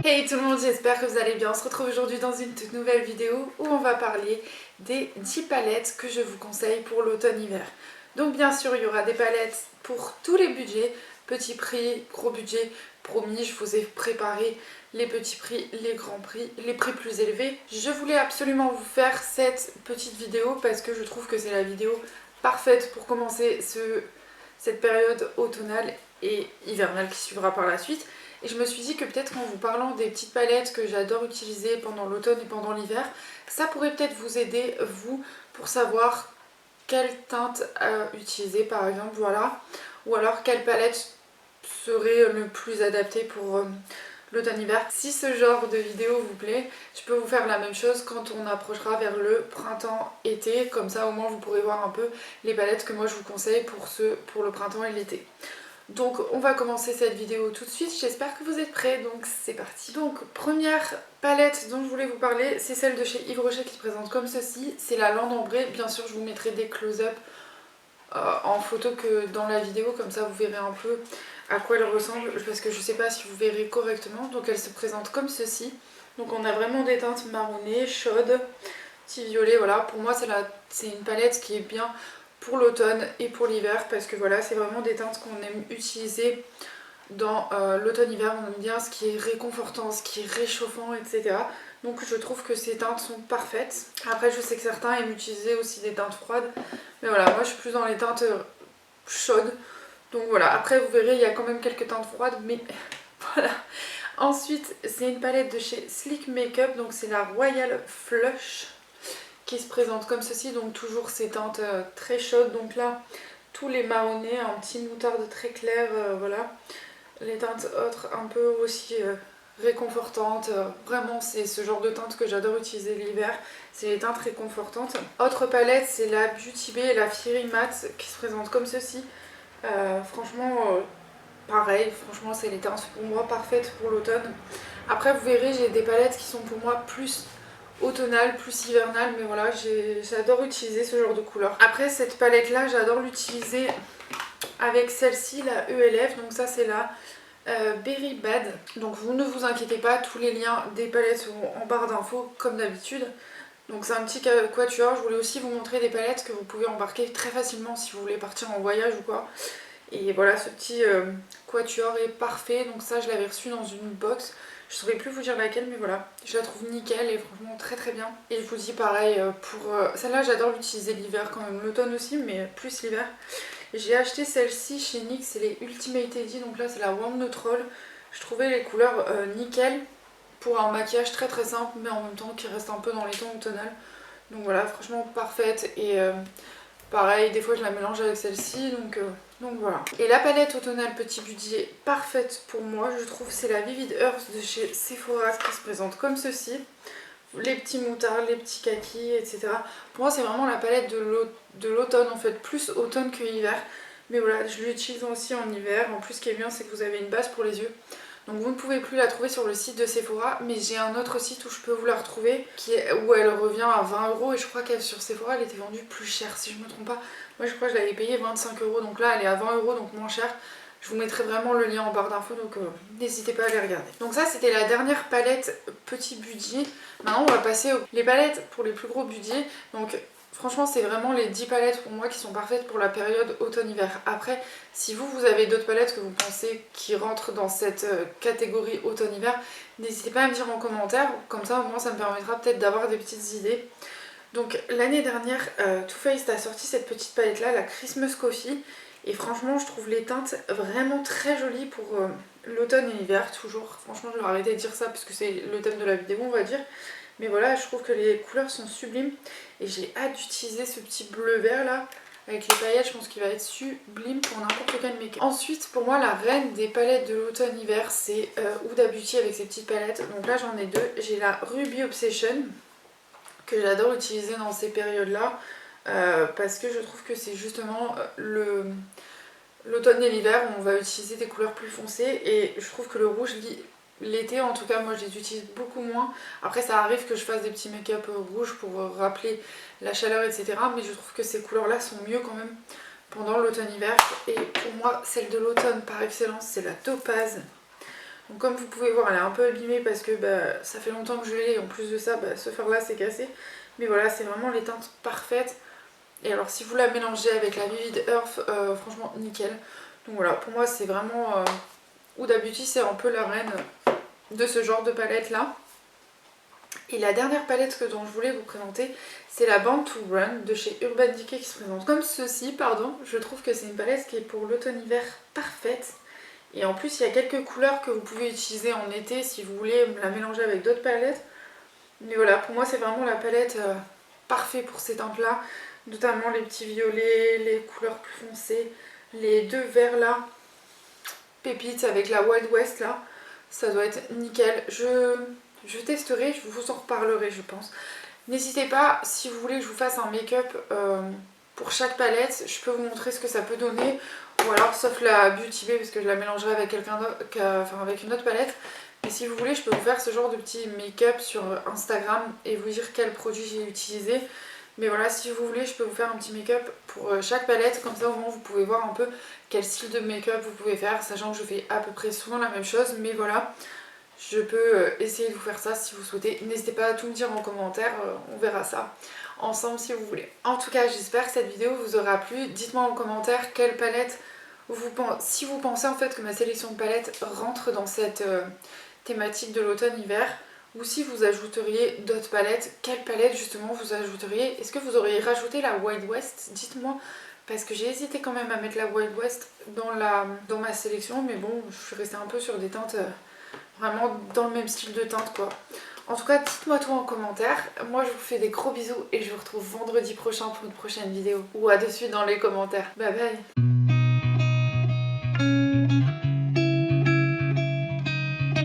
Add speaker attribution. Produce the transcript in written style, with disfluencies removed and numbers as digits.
Speaker 1: Hey tout le monde, j'espère que vous allez bien. On se retrouve aujourd'hui dans une toute nouvelle vidéo où on va parler des 10 palettes que je vous conseille pour l'automne-hiver. Donc bien sûr, il y aura des palettes pour tous les budgets, petit prix, gros budget. Promis, je vous ai préparé les petits prix, les grands prix, les prix plus élevés. Je voulais absolument vous faire cette petite vidéo parce que je trouve que c'est la vidéo parfaite pour commencer cette période automnale et hivernale qui suivra par la suite. Et je me suis dit que peut-être en vous parlant des petites palettes que j'adore utiliser pendant l'automne et pendant l'hiver, ça pourrait peut-être vous aider, vous, pour savoir quelle teinte utiliser par exemple, voilà. Ou alors quelle palette serait le plus adaptée pour l'automne-hiver. Si ce genre de vidéo vous plaît, je peux vous faire la même chose quand on approchera vers le printemps-été. Comme ça au moins vous pourrez voir un peu les palettes que moi je vous conseille pour le printemps et l'été. Donc on va commencer cette vidéo tout de suite, j'espère que vous êtes prêts, donc c'est parti. Donc première palette dont je voulais vous parler, c'est celle de chez Yves Rocher qui se présente comme ceci, c'est la lande ambrée. Bien sûr je vous mettrai des close-up en photo que dans la vidéo, comme ça vous verrez un peu à quoi elle ressemble, parce que je sais pas si vous verrez correctement. Donc elle se présente comme ceci, donc on a vraiment des teintes marronnées, chaudes, petit violet, voilà. Pour moi c'est une palette qui est bien pour l'automne et pour l'hiver, parce que voilà, c'est vraiment des teintes qu'on aime utiliser dans l'automne-hiver. On aime bien ce qui est réconfortant, ce qui est réchauffant, etc. Donc je trouve que ces teintes sont parfaites. Après je sais que certains aiment utiliser aussi des teintes froides, mais voilà, moi je suis plus dans les teintes chaudes. Donc voilà, après vous verrez, il y a quand même quelques teintes froides, mais voilà. Ensuite, c'est une palette de chez Sleek Makeup, donc c'est la Royal Flush qui se présente comme ceci, donc toujours ces teintes très chaudes. Donc là, tous les marronnés, un petit moutarde très clair, voilà. Les teintes autres un peu aussi réconfortantes, vraiment c'est ce genre de teinte que j'adore utiliser l'hiver, c'est les teintes réconfortantes. Autre palette, c'est la Beauty Bay et la Fiery Matte qui se présente comme ceci. Franchement, pareil, franchement c'est les teintes pour moi parfaites pour l'automne. Après vous verrez, j'ai des palettes qui sont pour moi plus automnale, plus hivernale, mais voilà, j'adore utiliser ce genre de couleur. Après cette palette là, j'adore l'utiliser avec celle-ci, la ELF, donc ça c'est la Berry Bad. Donc vous ne vous inquiétez pas, tous les liens des palettes seront en barre d'infos comme d'habitude. Donc c'est un petit quatuor. Je voulais aussi vous montrer des palettes que vous pouvez embarquer très facilement si vous voulez partir en voyage ou quoi. Et voilà, ce petit quatuor est parfait. Donc ça je l'avais reçu dans une box. Je saurais plus vous dire laquelle, mais voilà, je la trouve nickel et franchement très très bien. Et je vous dis pareil, pour celle-là j'adore l'utiliser l'hiver quand même, l'automne aussi, mais plus l'hiver. J'ai acheté celle-ci chez NYX, c'est les Ultimate Eddy, donc là c'est la Warm Neutral. Je trouvais les couleurs nickel pour un maquillage très très simple, mais en même temps qui reste un peu dans les tons automnales. Donc voilà, franchement parfaite. Et pareil, des fois je la mélange avec celle-ci, donc voilà. Et la palette automnale petit budget parfaite pour moi, je trouve, c'est la Vivid Earth de chez Sephora qui se présente comme ceci. Les petits moutards, les petits kakis, etc. Pour moi c'est vraiment la palette de l'automne en fait, plus automne que hiver. Mais voilà, je l'utilise aussi en hiver. En plus ce qui est bien c'est que vous avez une base pour les yeux. Donc vous ne pouvez plus la trouver sur le site de Sephora, mais j'ai un autre site où je peux vous la retrouver, où elle revient à 20 € et je crois qu'elle sur Sephora elle était vendue plus cher si je me trompe pas. Moi je crois que je l'avais payée 25 €, donc là elle est à 20 € donc moins cher. Je vous mettrai vraiment le lien en barre d'infos, donc n'hésitez pas à aller regarder. Donc ça c'était la dernière palette petit budget. Maintenant on va passer aux palettes pour les plus gros budgets. Donc franchement c'est vraiment les 10 palettes pour moi qui sont parfaites pour la période automne-hiver. Après si vous avez d'autres palettes que vous pensez qui rentrent dans cette catégorie automne-hiver, n'hésitez pas à me dire en commentaire, comme ça au moins ça me permettra peut-être d'avoir des petites idées. Donc l'année dernière Too Faced a sorti cette petite palette là, la Christmas Coffee. Et franchement je trouve les teintes vraiment très jolies pour l'automne et l'hiver toujours. Franchement je vais arrêter de dire ça parce que c'est le thème de la vidéo on va dire. Mais voilà, je trouve que les couleurs sont sublimes. Et j'ai hâte d'utiliser ce petit bleu vert là. Avec les paillettes, je pense qu'il va être sublime pour n'importe quel make-up. Ensuite, pour moi, la reine des palettes de l'automne-hiver, c'est Huda Beauty avec ses petites palettes. Donc là, j'en ai deux. J'ai la Ruby Obsession, que j'adore utiliser dans ces périodes-là. Parce que je trouve que c'est justement l'automne et l'hiver où on va utiliser des couleurs plus foncées. Et je trouve que le rouge, l'été en tout cas, moi je les utilise beaucoup moins. Après ça arrive que je fasse des petits make-up rouges pour rappeler la chaleur, etc. Mais je trouve que ces couleurs-là sont mieux quand même pendant l'automne-hiver. Et pour moi, celle de l'automne par excellence, c'est la Topaz Donc comme vous pouvez voir, elle est un peu abîmée parce que ça fait longtemps que je l'ai et en plus de ça, ce fard là s'est cassé. Mais voilà, c'est vraiment les teintes parfaites. Et alors si vous la mélangez avec la Vivid Earth, franchement nickel. Donc voilà, pour moi c'est vraiment... Huda Beauty c'est un peu la reine de ce genre de palette là. Et la dernière palette dont je voulais vous présenter, c'est la Born to Run de chez Urban Decay qui se présente comme ceci, pardon. Je trouve que c'est une palette qui est pour l'automne-hiver parfaite. Et en plus, il y a quelques couleurs que vous pouvez utiliser en été si vous voulez la mélanger avec d'autres palettes. Mais voilà, pour moi, c'est vraiment la palette parfaite pour ces teintes-là. Notamment les petits violets, les couleurs plus foncées, les deux verts là, pépites avec la Wild West là. Ça doit être nickel. Je testerai, je vous en reparlerai je pense. N'hésitez pas, si vous voulez que je vous fasse un make-up pour chaque palette, je peux vous montrer ce que ça peut donner. Ou alors, sauf la Beauty Bay, parce que je la mélangerai avec quelqu'un d'autre, enfin avec une autre palette. Mais si vous voulez, je peux vous faire ce genre de petit make-up sur Instagram et vous dire quel produit j'ai utilisé. Mais voilà, si vous voulez, je peux vous faire un petit make-up pour chaque palette. Comme ça, au moins, vous pouvez voir un peu quel style de make-up vous pouvez faire. Sachant que je fais à peu près souvent la même chose. Mais voilà, je peux essayer de vous faire ça si vous souhaitez. N'hésitez pas à tout me dire en commentaire, on verra ça ensemble si vous voulez. En tout cas, j'espère que cette vidéo vous aura plu. Dites-moi en commentaire quelle palette si vous pensez en fait que ma sélection de palettes rentre dans cette thématique de l'automne-hiver, ou si vous ajouteriez d'autres palettes, quelle palette justement vous ajouteriez. Est-ce que vous auriez rajouté la Wild West? Dites-moi, parce que j'ai hésité quand même à mettre la Wild West dans ma sélection, mais bon, je suis restée un peu sur des teintes vraiment dans le même style de teinte quoi. En tout cas, dites-moi tout en commentaire. Moi, je vous fais des gros bisous et je vous retrouve vendredi prochain pour une prochaine vidéo. Ou à de suite dans les commentaires. Bye bye.